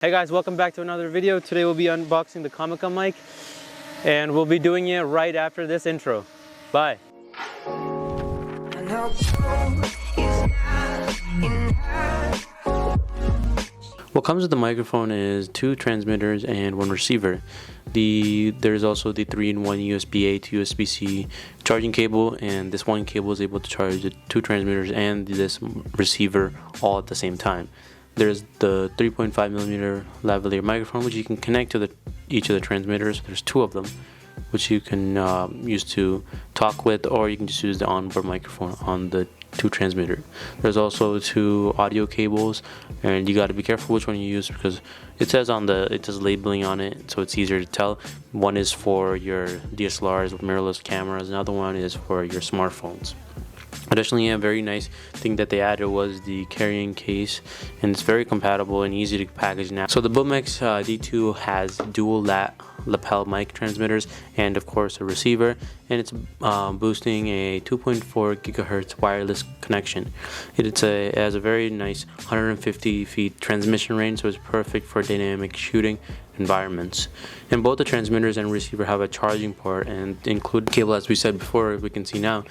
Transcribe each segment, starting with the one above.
Hey guys, welcome back to another video. Today we'll be unboxing the COMICA mic and we'll be doing it right after this intro. Bye. What comes with the microphone is 2 transmitters and 1 receiver. There's also the 3-in-1 USB-A to USB-C charging cable, and this one cable is able to charge the 2 transmitters and this receiver all at the same time. There's the 3.5mm lavalier microphone, which you can connect to each of the transmitters. There's 2 of them, which you can use to talk with, or you can just use the onboard microphone on the 2 transmitter. There's also 2 audio cables, and you got to be careful which one you use because it says labeling on it, so it's easier to tell. One is for your DSLRs with mirrorless cameras, another one is for your smartphones. Additionally, a very nice thing that they added was the carrying case, and it's very compatible and easy to package now. So the BoomX-D2 has dual lapel mic transmitters and of course a receiver, and it's boosting a 2.4 gigahertz wireless connection. It has a very nice 150 feet transmission range, so it's perfect for dynamic shooting environments. And both the transmitters and receiver have a charging port and include cable. As we said before, we can see now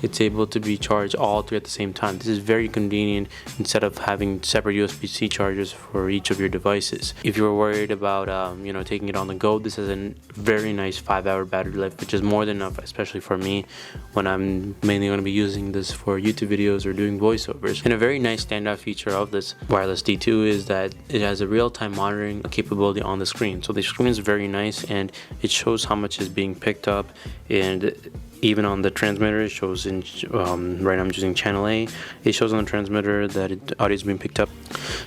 it's able to be charged all 3 at the same time. This is very convenient instead of having separate USB-C chargers for each of your devices. If you're worried about taking it on the go, this has a very nice 5-hour battery life, which is more than enough, especially for me when I'm mainly going to be using this for YouTube videos or doing voiceovers. And a very nice standout feature of this wireless D2 is that it has a real-time monitoring capability on the screen. So the screen is very nice and it shows how much is being picked up, and even on the transmitter it shows in right now I'm using channel A. It shows on the transmitter that audio is being picked up.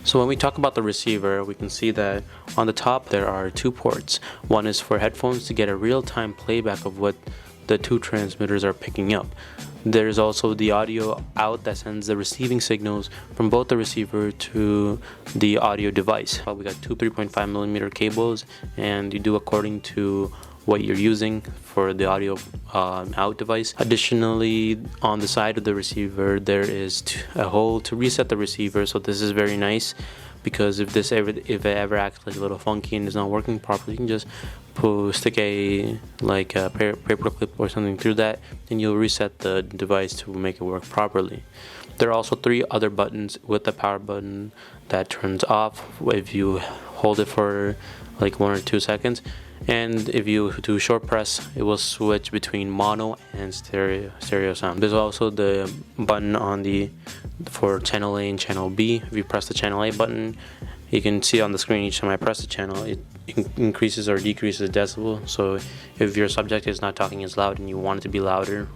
So when we talk about the receiver, we can see that on the top there are 2 ports. One is for headphones to get a real-time playback of what the 2 transmitters are picking up. There's also the audio out that sends the receiving signals from both the receiver to the audio device. We got 2 3.5mm cables, and you do according to what you're using for the audio out device. Additionally, on the side of the receiver there is a hole to reset the receiver, so this is very nice because if it ever acts like a little funky and is not working properly, you can just stick a paper clip or something through that, and you'll reset the device to make it work properly. There are also 3 other buttons with the power button that turns off if you hold it for like 1 or 2 seconds, and if you do short press it will switch between mono and stereo sound. There's also the button for channel A and channel B. If you press the channel A button, you can see on the screen each time I press the channel it increases or decreases decibel. So if your subject is not talking as loud and you want it to be louder,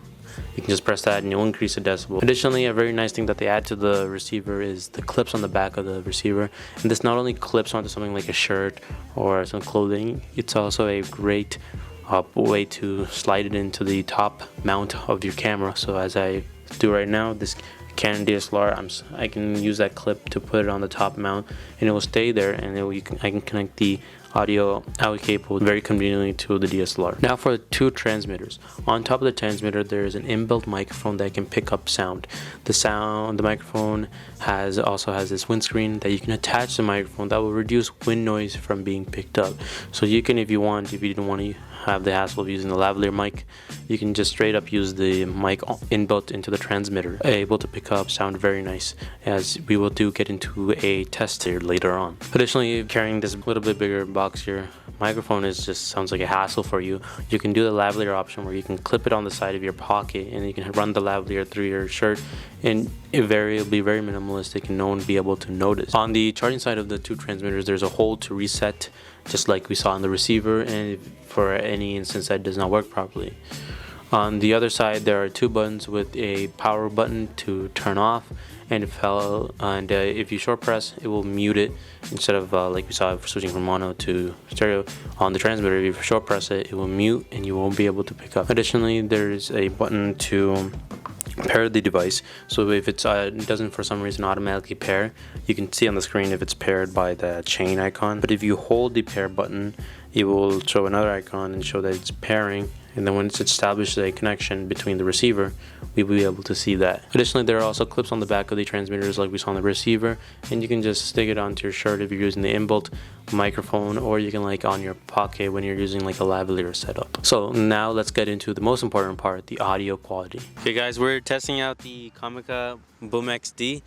you can just press that and you'll increase the decibel. Additionally, a very nice thing that they add to the receiver is the clips on the back of the receiver, and this not only clips onto something like a shirt or some clothing, it's also a great way to slide it into the top mount of your camera. So as I do right now, this Canon DSLR, I can use that clip to put it on the top mount and it will stay there, and I can connect the audio out cable very conveniently to the DSLR. Now for the 2 transmitters. On top of the transmitter there is an inbuilt microphone that can pick up sound. The microphone also has this windscreen that you can attach to the microphone that will reduce wind noise from being picked up. So you can, if you didn't want to have the hassle of using the lavalier mic, you can just straight up use the mic inbuilt into the transmitter, able to pick up sound very nice, as we will get into a test here later on. Additionally, carrying this little bit bigger box here, microphone just sounds like a hassle for you. You can do the lavalier option where you can clip it on the side of your pocket and you can run the lavalier through your shirt, and it will be very minimalistic and no one will be able to notice. On the charging side of the 2 transmitters there's a hole to reset, just like we saw on the receiver, and for any instance that does not work properly. On the other side there are 2 buttons with a power button to turn off, and if you short press it will mute it instead of like we saw switching from mono to stereo on the transmitter. If you short press it will mute and you won't be able to pick up. Additionally, there's a button to pair the device, so if it doesn't for some reason automatically pair, you can see on the screen if it's paired by the chain icon, but if you hold the pair button it will show another icon and show that it's pairing, and then when it's established a connection between the receiver, we will be able to see that. Additionally, there are also clips on the back of the transmitters like we saw on the receiver, and you can just stick it onto your shirt if you're using the inbuilt microphone, or you can like on your pocket when you're using like a lavalier setup. So now let's get into the most important part, the audio quality. Okay guys, we're testing out the COMICA BoomX-D,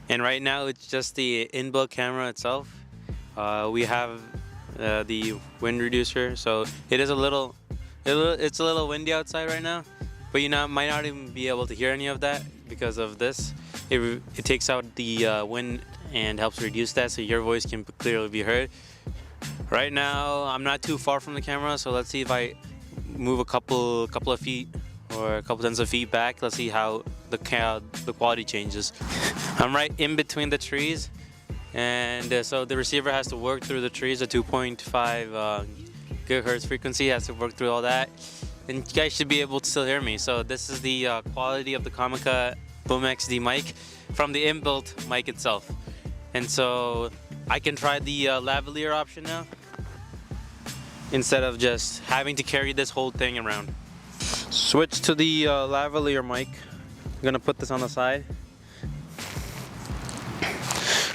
and right now it's just the inbuilt camera itself. We have the wind reducer, so it's a little windy outside right now, but you might not even be able to hear any of that because of this. It takes out the wind and helps reduce that, so your voice can clearly be heard. Right now I'm not too far from the camera, so let's see if I move a couple of feet or a couple tens of feet back. Let's see how the quality changes. I'm right in between the trees, and so the receiver has to work through the trees. The 2.5 gigahertz frequency has to work through all that, and you guys should be able to still hear me. So this is the quality of the COMICA BoomX-D mic from the inbuilt mic itself. And so I can try the lavalier option now instead of just having to carry this whole thing around. Switch to the lavalier mic. I'm gonna put this on the side.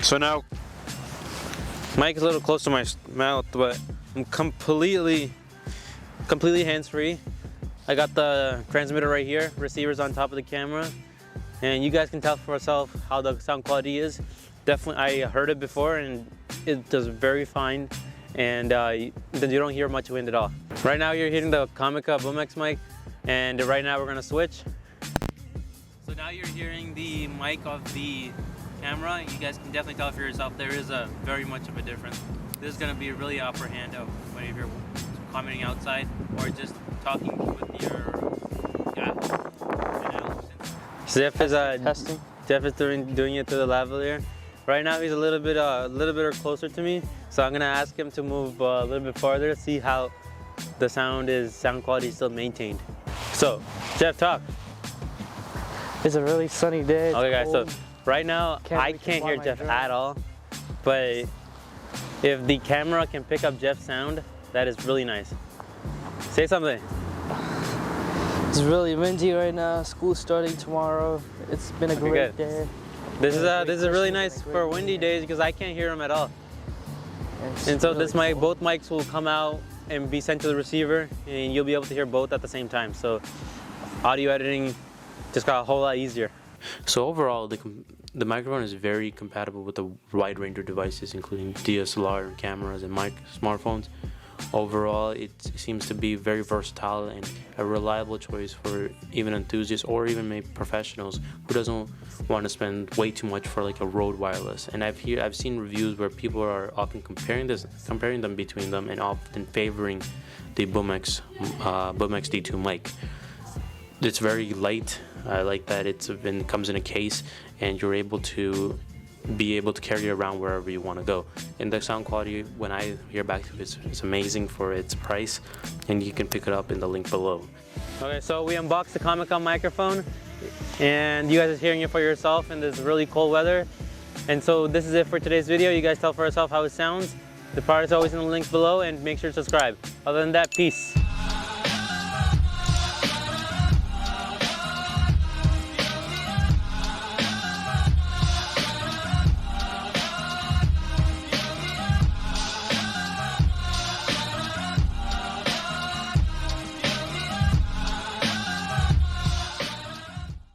So now, mic is a little close to my mouth, but I'm completely hands-free. I got the transmitter right here, receivers on top of the camera, and you guys can tell for yourself how the sound quality is. Definitely, I heard it before, and it does very fine, and you don't hear much wind at all. Right now, you're hearing the COMICA BoomX mic, and right now we're gonna switch. So now you're hearing the mic of the camera. You guys can definitely tell for yourself there is a very much of a difference. This is going to be really upper hand of whether you're commenting outside or just talking with your Jeff is testing. Jeff is doing it to the lavalier. Right now he's a little bit closer to me, so I'm gonna ask him to move a little bit farther, see how the sound quality is still maintained. So Jeff, talk. It's a really sunny day. Okay guys, so right now I can't hear Jeff at all, but if the camera can pick up Jeff's sound, that is really nice. Say something. It's really windy right now. School's starting tomorrow. It's been a great day. This is really nice for windy days because I can't hear him at all. And so this mic, both mics will come out and be sent to the receiver, and you'll be able to hear both at the same time. So audio editing just got a whole lot easier. So overall, the microphone is very compatible with a wide range of devices, including DSLR cameras and smartphones. Overall, it seems to be very versatile and a reliable choice for even enthusiasts or even maybe professionals who doesn't want to spend way too much for like a Rode wireless. And I've seen reviews where people are often comparing them between them and often favoring the BoomX-D2 mic. It's very light. I like that it comes in a case and you're able to carry it around wherever you want to go. And the sound quality, when I hear back to it, it's amazing for its price, and you can pick it up in the link below. Okay, so we unboxed the COMICA microphone, and you guys are hearing it for yourself in this really cold weather. And so this is it for today's video. You guys tell for yourself how it sounds. The product is always in the link below, and make sure to subscribe. Other than that, peace.